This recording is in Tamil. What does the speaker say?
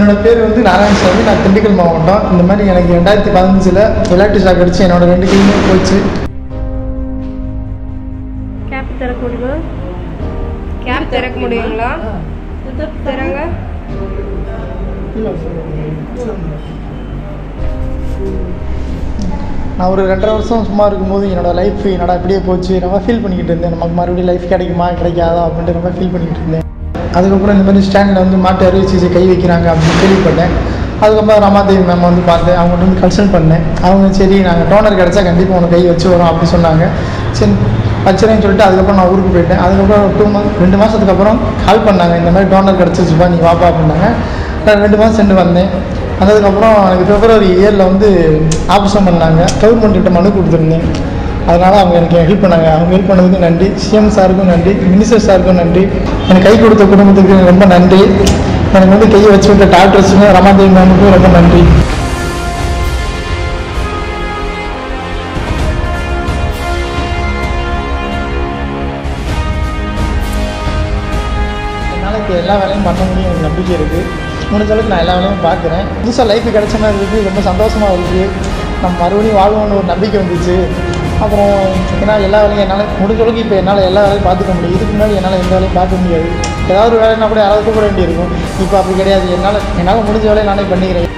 என்னோட பேர் வந்து நாராயணசாமி. நான் திண்டுக்கல் மாவட்டம். இந்த மாதிரி எனக்கு 2015 எலக்ட்ரிக் ஷாக் அடிச்சு என்னோட 2 கையுமே போச்சு. கேப் திறக்க முடியுமா? கேப் திறக்க முடியுங்களா? திறங்க. நான் ஒரு 2.5 வருஷம் சும்மா இருக்கும்போது என்னோடய லைஃப் என்னோட இப்படியே போச்சு. ரொம்ப ஃபீல் பண்ணிக்கிட்டு இருந்தேன். நமக்கு மறுபடியும் லைஃப் கிடைக்குமா கிடைக்காதா அப்படின்ட்டு ரொம்ப ஃபீல் பண்ணிக்கிட்டு இருந்தேன். அதுக்கப்புறம் இந்த மாதிரி ஸ்டாண்டில் வந்து மாட்டு அறுவை சிகிச்சை கை வைக்கிறாங்க அப்படின்னு கேள்விப்பட்டேன். அதுக்கப்புறம் ரமாதேவி மேம் வந்து பார்த்தேன். அவங்கள்ட்ட வந்து கன்சல்ட் பண்ணேன். அவங்க சரி நாங்கள் டோனர் கிடச்சா கண்டிப்பாக உனக்கு கை வச்சு வரோம் அப்படி சொன்னாங்க. சரி வச்சுறேன்னு சொல்லிட்டு அதுக்கப்புறம் நான் ஊருக்கு போயிட்டேன். அதுக்கப்புறம் 2 மாதத்துக்கு அப்புறம் கால் பண்ணாங்க. இந்த மாதிரி டோனர் கிடச்சிச்சுப்பா நீ வாப்பா அப்படின்னாங்க. நான் 2 மாதம் சென்று வந்தேன். வந்ததுக்கப்புறம் எனக்கு February 7 வந்து ஆப்ரேஷன் பண்ணாங்க. கவர்மெண்ட்கிட்ட மனு கொடுத்துருந்தேன். அதனால் அவங்க எனக்கு ஹெல்ப் பண்ணாங்க. அவங்க ஹெல்ப் பண்ணதுக்கு நன்றி. சிஎம் சாருக்கும் நன்றி, மினிஸ்டர் சாருக்கும் நன்றி, எனக்கு கை கொடுத்த குடும்பத்துக்கு ரொம்ப நன்றி. எனக்கு வந்து கையை வச்சு விட்ட டாக்டர்ஸுமே ரமாதேவி மேமுக்கும் ரொம்ப நன்றி. என்னால் இப்போ எல்லா வேலையும் பண்ண முடியும் எனக்கு நம்பிக்கை இருக்குது. முடிஞ்ச அளவுக்கு நான் எல்லா வேலையும் பார்க்குறேன். புதுசாக லைஃப் கிடைச்ச மாதிரி இருக்குது. ரொம்ப சந்தோஷமாக இருக்குது. நம்ம மறுபடியும் வாழ்வோன்னு ஒரு நம்பிக்கை வந்துச்சு. அப்புறம் ஏன்னா எல்லா வேலையும் என்னால் முடிஞ்ச அளவுக்கு இப்போ என்னால் எல்லா வேலையும் பார்த்துக்க முடியும். இதுக்கு முன்னாடி என்னால் எந்த வேலையும் பார்க்க முடியாது. ஏதாவது ஒரு வேலைன்னா கூட யாராவது கூப்பிட வேண்டியிருக்கும். இப்போ அப்படி கிடையாது. என்னால் முடிஞ்ச வேலையை நானே பண்ணிக்கிறேன்.